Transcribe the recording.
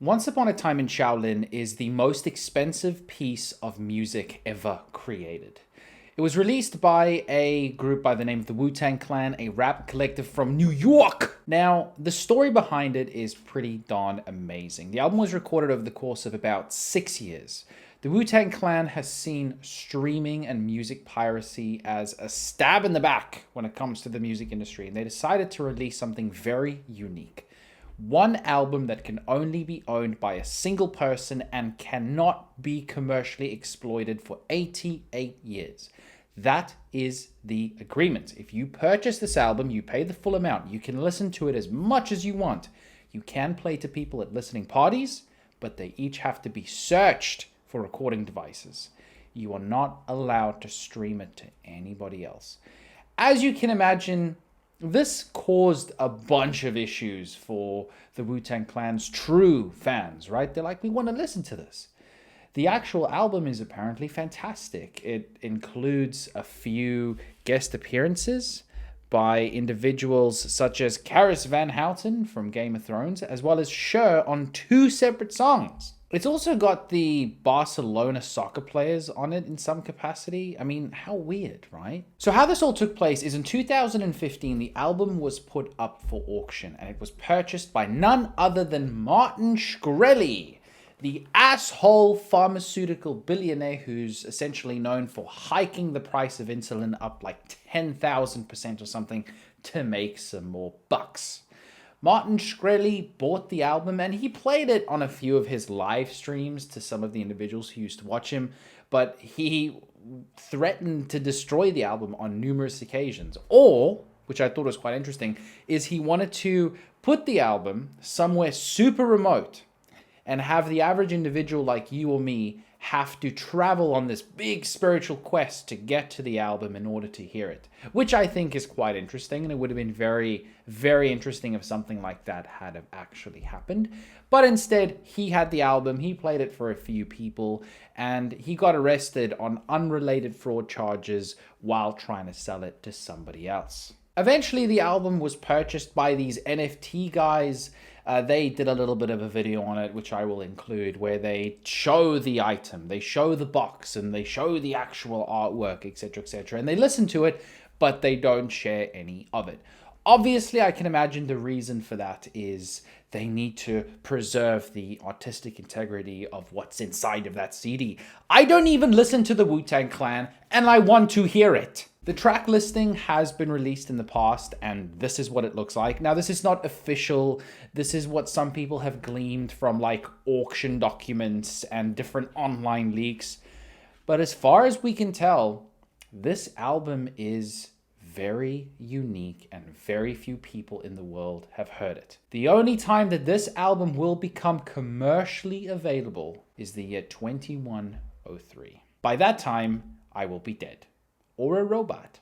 Once Upon a Time in Shaolin is the most expensive piece of music ever created. It was released by a group by the name of the Wu-Tang Clan, a rap collective from New York. Now, the story behind it is pretty darn amazing. The album was recorded over the course of about 6 years. The Wu-Tang Clan has seen streaming and music piracy as a stab in the back when it comes to the music industry, and they decided to release something very unique. One album that can only be owned by a single person and cannot be commercially exploited for 88 years. That is the agreement. If you purchase this album, you pay the full amount. You can listen to it as much as you want. You can play to people at listening parties, but they each have to be searched for recording devices. You are not allowed to stream it to anybody else. As you can imagine, this caused a bunch of issues for the Wu-Tang Clan's true fans, right? They're like, we want to listen to this. The actual album is apparently fantastic. It includes a few guest appearances by individuals such as Karis Van Houten from Game of Thrones, as well as Cher on 2 separate songs. It's also got the Barcelona soccer players on it in some capacity. I mean, how weird, right? So how this all took place is in 2015, the album was put up for auction and it was purchased by none other than Martin Shkreli, the asshole pharmaceutical billionaire who's essentially known for hiking the price of insulin up like 10,000% or something to make some more bucks. Martin Shkreli bought the album and he played it on a few of his live streams to some of the individuals who used to watch him, but he threatened to destroy the album on numerous occasions. Or, which I thought was quite interesting, is he wanted to put the album somewhere super remote and have the average individual like you or me have to travel on this big spiritual quest to get to the album in order to hear it, which I think is quite interesting, and it would have been very, very interesting if something like that had actually happened. But instead, he had the album, he played it for a few people, and he got arrested on unrelated fraud charges while trying to sell it to somebody else. Eventually, the album was purchased by these NFT guys. They did a little bit of a video on it, which I will include, where they show the item, they show the box, and they show the actual artwork, etc., etc. And they listen to it, but they don't share any of it. Obviously, I can imagine the reason for that is they need to preserve the artistic integrity of what's inside of that CD. I don't even listen to the Wu-Tang Clan, and I want to hear it. The track listing has been released in the past, and this is what it looks like. Now, this is not official. This is what some people have gleaned from like auction documents and different online leaks. But as far as we can tell, this album is very unique and very few people in the world have heard it. The only time that this album will become commercially available is the year 2103. By that time, I will be dead. Or a robot.